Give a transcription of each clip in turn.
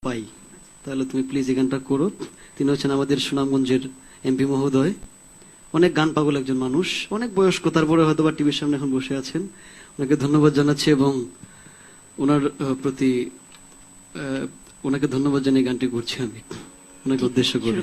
পাই, তাহলে তুমি প্লিজ এই গানটা করো। তিনি হচ্ছেন আমাদের সুনামগঞ্জের এমপি মহোদয়, অনেক গান পাগল একজন মানুষ, অনেক বয়স্ক, তারপরে হয়তো বা টিভির সামনে এখন বসে আছেন। ওনাকে ধন্যবাদ জানাচ্ছি এবং ওনার প্রতি ওনাকে ধন্যবাদ জানিয়ে গানটি করছি আমি ওনাকে উদ্দেশ্য করে।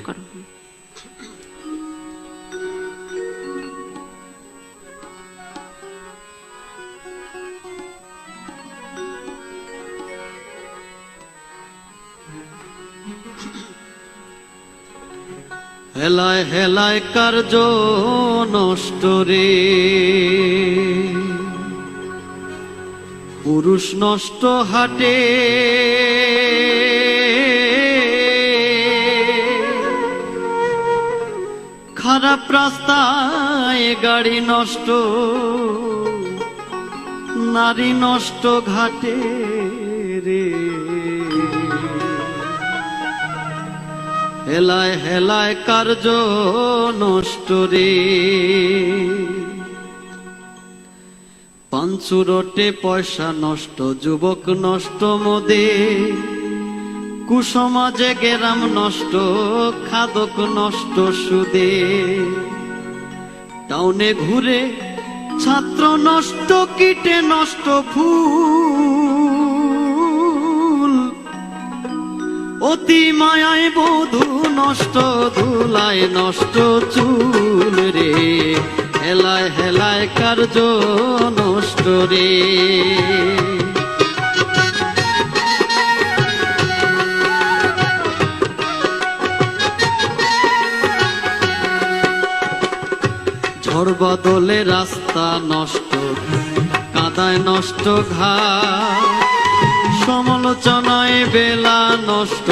হেলায় হেলায় কার্য নষ্ট রে, পুরুষ নষ্ট হাটে, খারাপ রাস্তায় গাড়ি নষ্ট, নারী নষ্ট ঘাটে রে। হেলায় হেলায় কার্য নষ্ট রে, পাঞ্চুরটে পয়সা নষ্ট, যুবক নষ্ট মদে, কুসমাজে গেরাম নষ্ট, খাদক নষ্ট সুদে, টাউনে ঘুরে ছাত্র নষ্ট, কীটে নষ্ট ফুল, অতি মায়ায় বধূ নষ্ট, ধুলায় নষ্ট চুল রে। হেলায় হেলায় কার্য নষ্ট রে, ঝড় বদলে রাস্তা নষ্ট, কাদায় নষ্ট ঘাট, সমালোচনায় বেলা নষ্ট,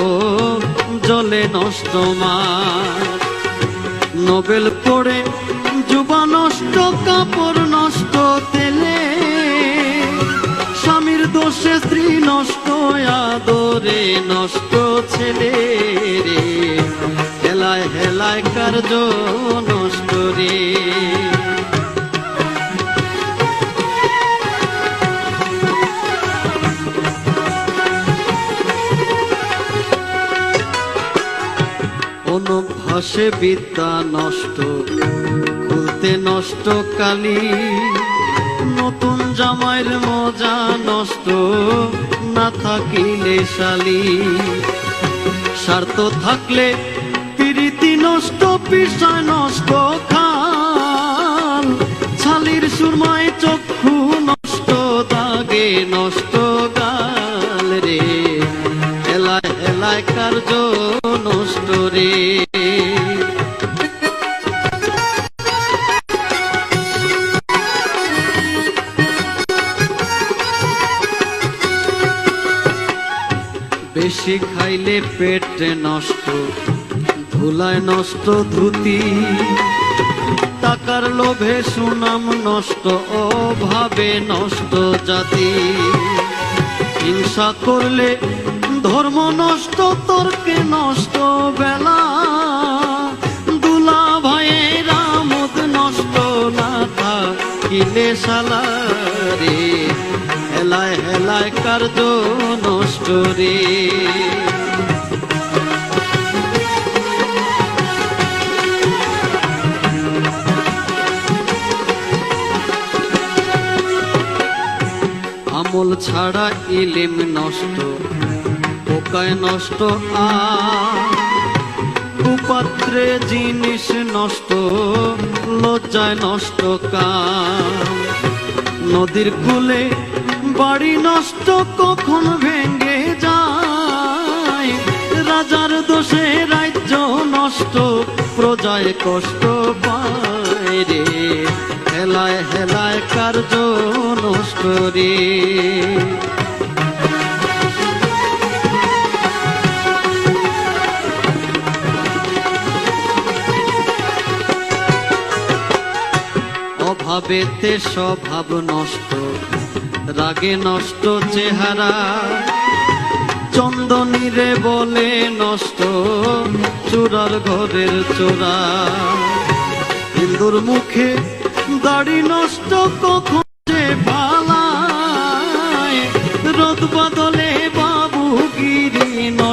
জলে নষ্ট মাঠ, নোবেল পড়ে যুবা নষ্ট, কাপড় নষ্ট তেলে, স্বামীর দোষে স্ত্রী নষ্ট, আদরে নষ্ট ছেলে রে। হেলায় হেলায় কার্য নষ্ট রে, অনভ্যাসে বিদ্যা নষ্ট, খুলতে নষ্ট কালি, নতুন জামাইয়ের মজা নষ্ট, না থাকিলে শালি, স্বার্থ থাকলে প্রীতি নষ্ট, পিসায় নষ্ট খাল, ছালির সুরমায় চক্ষু নষ্ট, দাগে নষ্ট গাল রে। হেলায় হেলায় কার্য নষ্ট রে, বেশি খাইলে পেট নষ্ট, ধুলায় নষ্ট ধুতি, টাকার লোভে সুনাম নষ্ট, অভাবে নষ্ট জাতি, হিংসা করলে ধর্ম নষ্ট, তর্কে নষ্ট বেলা, দুলা ভাইয়েরা মদ নষ্ট, না থাকিলে শালা রে। হেলায় হেলায় কার্য নষ্ট রে, আমল ছাড়া ইলিম নষ্ট, পোকায় নষ্ট কুপাত্রে জিনিস নষ্ট, লজ্জায় নষ্ট কাম, নদীর কূলে বাড়ি নষ্ট, কখন ভেঙে যায়, রাজার দোষে রাজ্য নষ্ট, প্রজায় কষ্ট পায় রে। হেলায় হেলায় কার্য নষ্ট রে, অভাবেতে স্বভাব নষ্ট, রাগে নষ্ট চেহারা, চন্দনীরে বলে নষ্ট, চোরার ঘরের চোরা, হিন্দুর মুখে দাড়ি নষ্ট, কখন যে পালায়, রোদ বদলে বাবুগিরি নষ্ট।